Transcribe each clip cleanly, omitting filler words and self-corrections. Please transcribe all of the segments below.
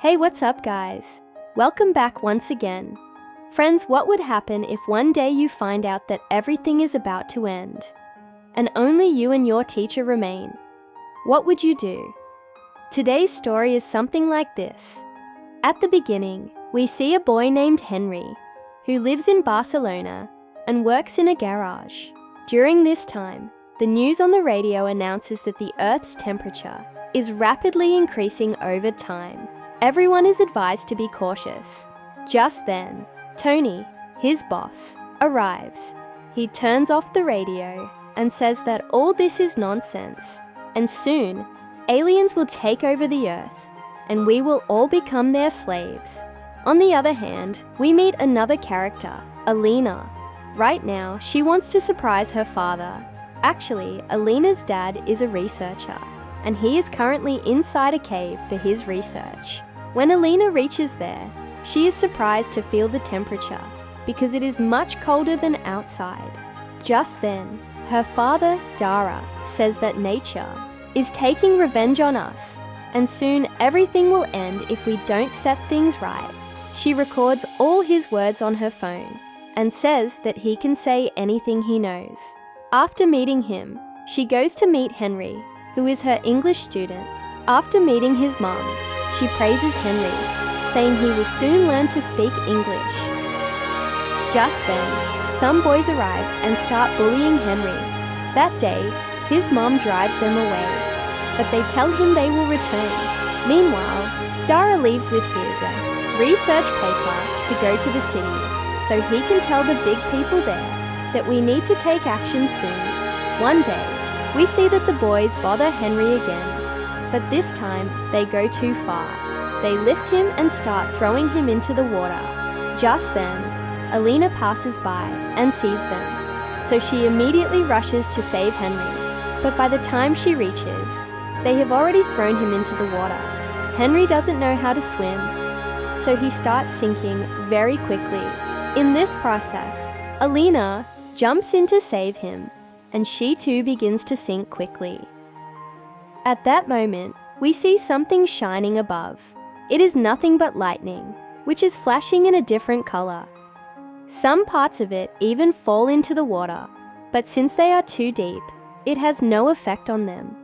Hey, what's up, guys? Welcome back once again. Friends, what would happen if one day you find out that everything is about to end, and only you and your teacher remain? What would you do? Today's story is something like this. At the beginning, we see a boy named Henry, who lives in Barcelona and works in a garage. During this time, the news on the radio announces that the Earth's temperature is rapidly increasing over time. Everyone is advised to be cautious. Just then, Tony, his boss, arrives. He turns off the radio and says that all this is nonsense, and soon, aliens will take over the Earth, and we will all become their slaves. On the other hand, we meet another character, Alina. Right now, she wants to surprise her father. Actually, Alina's dad is a researcher, and he is currently inside a cave for his research. When Alina reaches there, she is surprised to feel the temperature because it is much colder than outside. Just then, her father, Dara, says that nature is taking revenge on us, and soon everything will end if we don't set things right. She records all his words on her phone and says that he can say anything he knows. After meeting him, she goes to meet Henry, who is her English student. After meeting his mom, she praises Henry, saying he will soon learn to speak English. Just then, some boys arrive and start bullying Henry. That day, his mom drives them away, but they tell him they will return. Meanwhile, Dara leaves with his research paper to go to the city, so he can tell the big people there that we need to take action soon. One day, we see that the boys bother Henry again, but this time they go too far. They lift him and start throwing him into the water. Just then, Alina passes by and sees them, so she immediately rushes to save Henry. But by the time she reaches, they have already thrown him into the water. Henry doesn't know how to swim, so he starts sinking very quickly. In this process, Alina jumps in to save him, and she too begins to sink quickly. At that moment, we see something shining above. It is nothing but lightning, which is flashing in a different color. Some parts of it even fall into the water, but since they are too deep, it has no effect on them.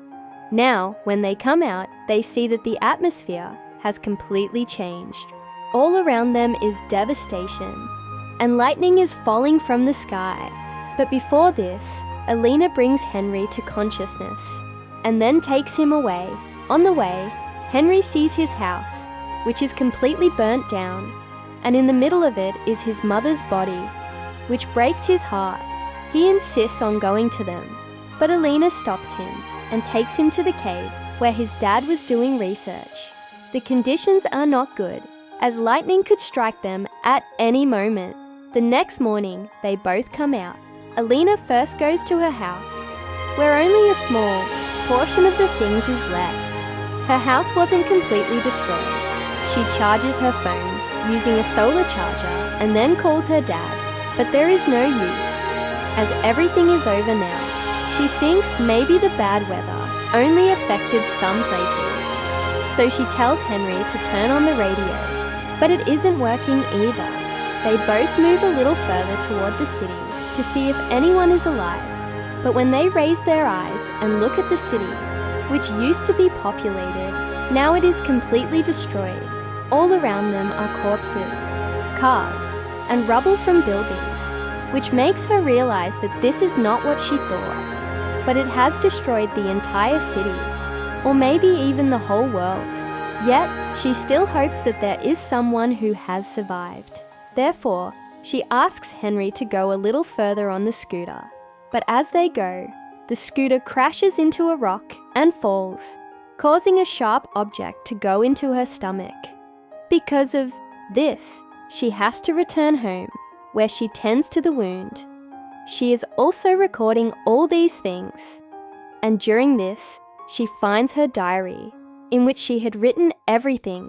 Now, when they come out, they see that the atmosphere has completely changed. All around them is devastation, and lightning is falling from the sky. But before this, Alina brings Henry to consciousness and then takes him away. On the way, Henry sees his house, which is completely burnt down, and in the middle of it is his mother's body, which breaks his heart. He insists on going to them, but Alina stops him and takes him to the cave where his dad was doing research. The conditions are not good, as lightning could strike them at any moment. The next morning, they both come out. Alina first goes to her house, where only a small portion of the things is left. Her house wasn't completely destroyed. She charges her phone using a solar charger and then calls her dad, but there is no use, as everything is over now. She thinks maybe the bad weather only affected some places, so she tells Henry to turn on the radio, but it isn't working either. They both move a little further toward the city to see if anyone is alive. But when they raise their eyes and look at the city, which used to be populated, now it is completely destroyed. All around them are corpses, cars, and rubble from buildings, which makes her realize that this is not what she thought, but it has destroyed the entire city, or maybe even the whole world. Yet, she still hopes that there is someone who has survived. Therefore, she asks Henry to go a little further on the scooter. But as they go, the scooter crashes into a rock and falls, causing a sharp object to go into her stomach. Because of this, she has to return home, where she tends to the wound. She is also recording all these things, and during this, she finds her diary, in which she had written everything.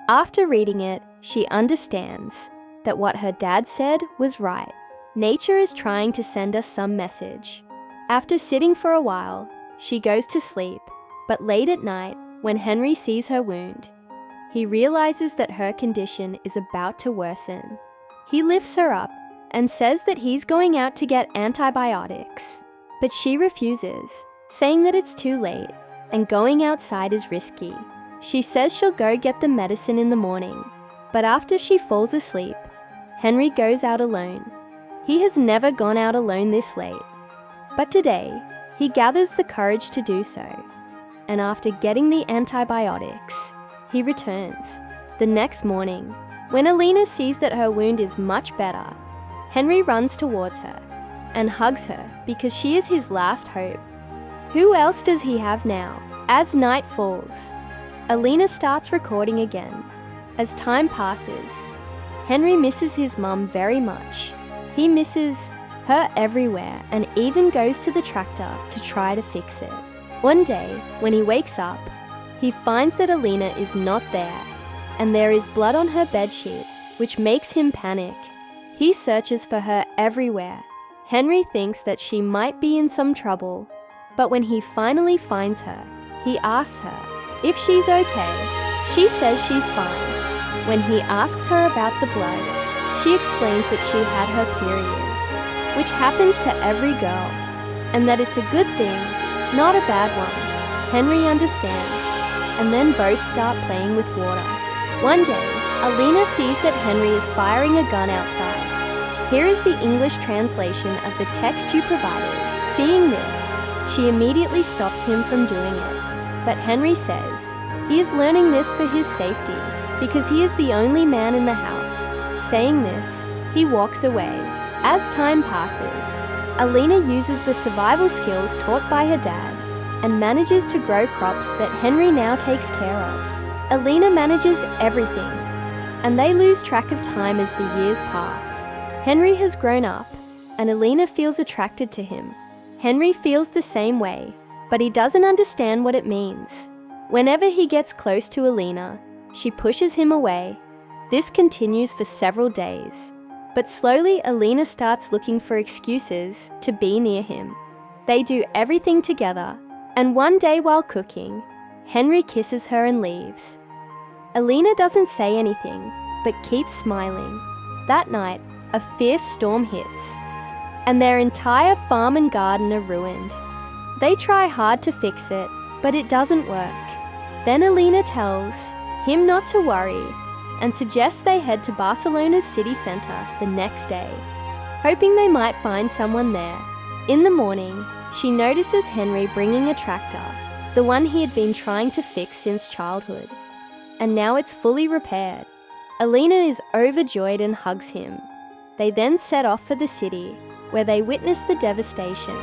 After reading it, she understands that what her dad said was right. Nature is trying to send us some message. After sitting for a while, she goes to sleep, but late at night, when Henry sees her wound, he realizes that her condition is about to worsen. He lifts her up and says that he's going out to get antibiotics, but she refuses, saying that it's too late and going outside is risky. She says she'll go get the medicine in the morning, but after she falls asleep, Henry goes out alone. He has never gone out alone this late, but today he gathers the courage to do so, and after getting the antibiotics, he returns. The next morning, when Alina sees that her wound is much better, Henry runs towards her and hugs her because she is his last hope. Who else does he have now? As night falls, Alina starts recording again. As time passes, Henry misses his mum very much. He misses her everywhere and even goes to the tractor to try to fix it. One day, when he wakes up, he finds that Alina is not there, and there is blood on her bedsheet, which makes him panic. He searches for her everywhere. Henry thinks that she might be in some trouble, but when he finally finds her, he asks her if she's okay. She says she's fine. When he asks her about the blood, she explains that she had her period, which happens to every girl, and that it's a good thing, not a bad one. Henry understands, and then both start playing with water. One day, Alina sees that Henry is firing a gun outside. Here is the English translation of the text you provided. Seeing this, she immediately stops him from doing it. But Henry says he is learning this for his safety because he is the only man in the house. Saying this, he walks away. As time passes, Alina uses the survival skills taught by her dad and manages to grow crops that Henry now takes care of. Alina manages everything, and they lose track of time as the years pass. Henry has grown up, and Alina feels attracted to him. Henry feels the same way, but he doesn't understand what it means. Whenever he gets close to Alina, she pushes him away. This continues for several days, but slowly Alina starts looking for excuses to be near him. They do everything together, and one day while cooking, Henry kisses her and leaves. Alina doesn't say anything, but keeps smiling. That night, a fierce storm hits, and their entire farm and garden are ruined. They try hard to fix it, but it doesn't work. Then Alina tells him not to worry and suggests they head to Barcelona's city centre the next day, hoping they might find someone there. In the morning, she notices Henry bringing a tractor, the one he had been trying to fix since childhood, and now it's fully repaired. Alina is overjoyed and hugs him. They then set off for the city, where they witness the devastation.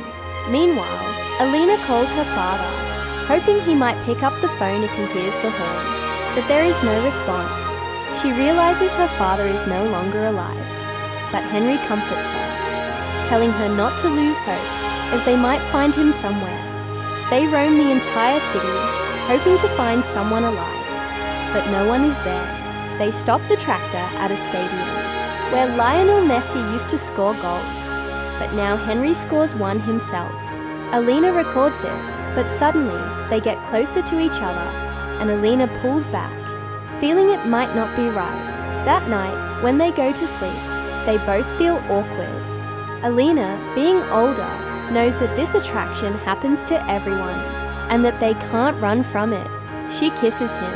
Meanwhile, Alina calls her father, hoping he might pick up the phone if he hears the horn, but there is no response. She realizes her father is no longer alive, but Henry comforts her, telling her not to lose hope, as they might find him somewhere. They roam the entire city, hoping to find someone alive, but no one is there. They stop the tractor at a stadium, where Lionel Messi used to score goals, but now Henry scores one himself. Alina records it, but suddenly they get closer to each other, and Alina pulls back, feeling it might not be right. That night, when they go to sleep, they both feel awkward. Alina, being older, knows that this attraction happens to everyone, and that they can't run from it. She kisses him,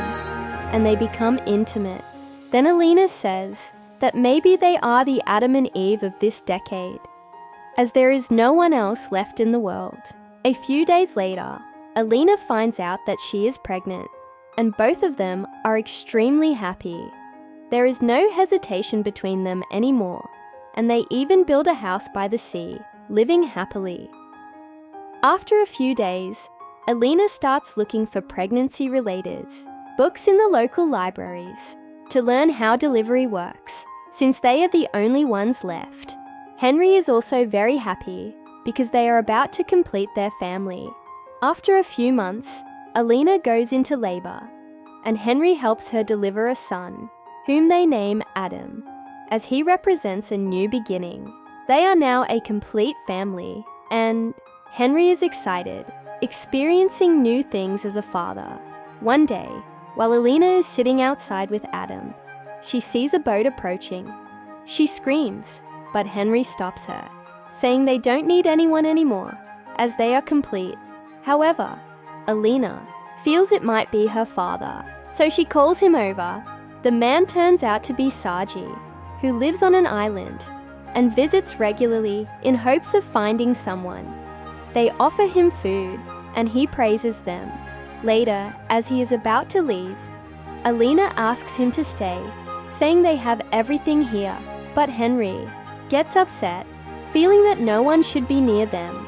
and they become intimate. Then Alina says that maybe they are the Adam and Eve of this decade, as there is no one else left in the world. A few days later, Alina finds out that she is pregnant, and both of them are extremely happy. There is no hesitation between them anymore, and they even build a house by the sea, living happily. After a few days, Alina starts looking for pregnancy-related books in the local libraries to learn how delivery works, since they are the only ones left. Henry is also very happy because they are about to complete their family. After a few months, Alina goes into labor, and Henry helps her deliver a son, whom they name Adam, as he represents a new beginning. They are now a complete family, and Henry is excited, experiencing new things as a father. One day, while Alina is sitting outside with Adam. She sees a boat approaching. She screams, but Henry stops her, saying they don't need anyone anymore, as they are complete. However, Alina feels it might be her father, so she calls him over. The man turns out to be Saji, who lives on an island and visits regularly in hopes of finding someone. They offer him food, and he praises them. Later, as he is about to leave, Alina asks him to stay, saying they have everything here, but Henry gets upset, feeling that no one should be near them.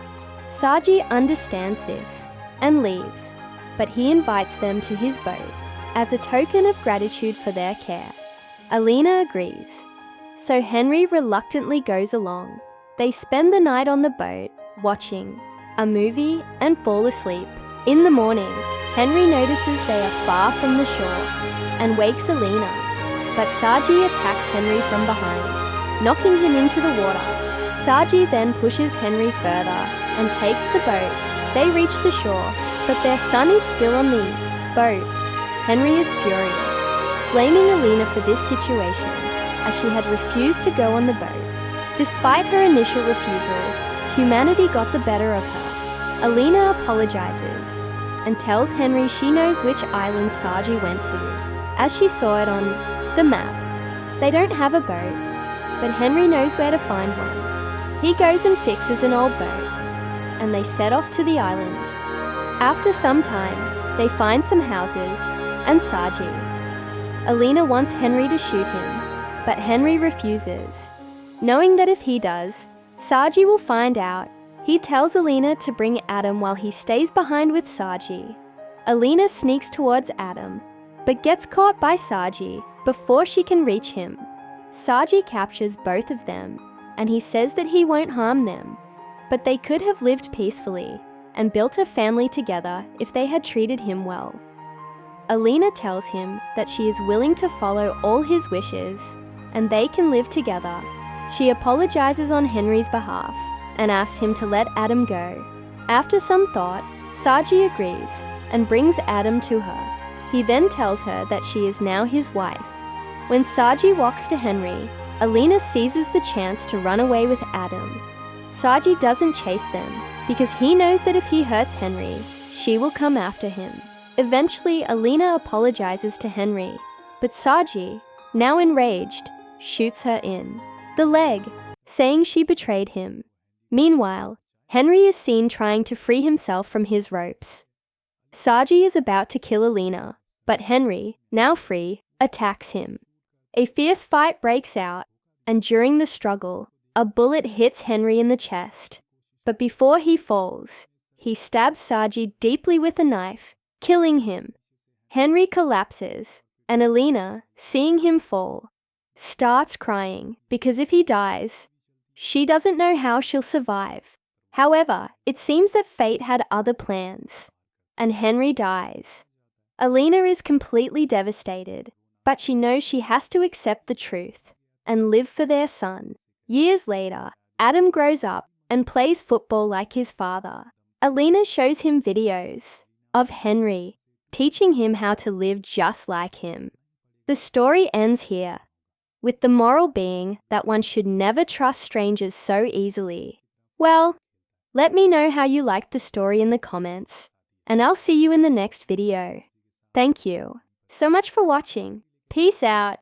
Saji understands this and leaves, but he invites them to his boat as a token of gratitude for their care. Alina agrees, so Henry reluctantly goes along. They spend the night on the boat, watching a movie and fall asleep. In the morning, Henry notices they are far from the shore and wakes Alina, but Saji attacks Henry from behind, knocking him into the water. Saji then pushes Henry further and takes the boat. They reach the shore, but their son is still on the boat. Henry is furious, blaming Alina for this situation, as she had refused to go on the boat. Despite her initial refusal, humanity got the better of her. Alina apologizes and tells Henry she knows which island Saji went to, as she saw it on the map. They don't have a boat, but Henry knows where to find one. He goes and fixes an old boat, and they set off to the island. After some time, they find some houses and Saji. Alina wants Henry to shoot him, but Henry refuses. Knowing that if he does, Saji will find out, he tells Alina to bring Adam while he stays behind with Saji. Alina sneaks towards Adam, but gets caught by Saji before she can reach him. Saji captures both of them, and he says that he won't harm them, but they could have lived peacefully and built a family together if they had treated him well. Alina tells him that she is willing to follow all his wishes, and they can live together. She apologizes on Henry's behalf and asks him to let Adam go. After some thought, Saji agrees and brings Adam to her. He then tells her that she is now his wife. When Saji walks to Henry, Alina seizes the chance to run away with Adam. Saji doesn't chase them because he knows that if he hurts Henry, she will come after him. Eventually, Alina apologizes to Henry, but Saji, now enraged, shoots her in the leg, saying she betrayed him. Meanwhile, Henry is seen trying to free himself from his ropes. Saji is about to kill Alina, but Henry, now free, attacks him. A fierce fight breaks out, and during the struggle, a bullet hits Henry in the chest. But before he falls, he stabs Saji deeply with a knife, killing him. Henry collapses, and Alina, seeing him fall, starts crying because if he dies, she doesn't know how she'll survive. However, it seems that fate had other plans, and Henry dies. Alina is completely devastated, but she knows she has to accept the truth and live for their son. Years later, Adam grows up and plays football like his father. Alina shows him videos of Henry, teaching him how to live just like him. The story ends here, with the moral being that one should never trust strangers so easily. Well, let me know how you liked the story in the comments, and I'll see you in the next video. Thank you so much for watching. Peace out.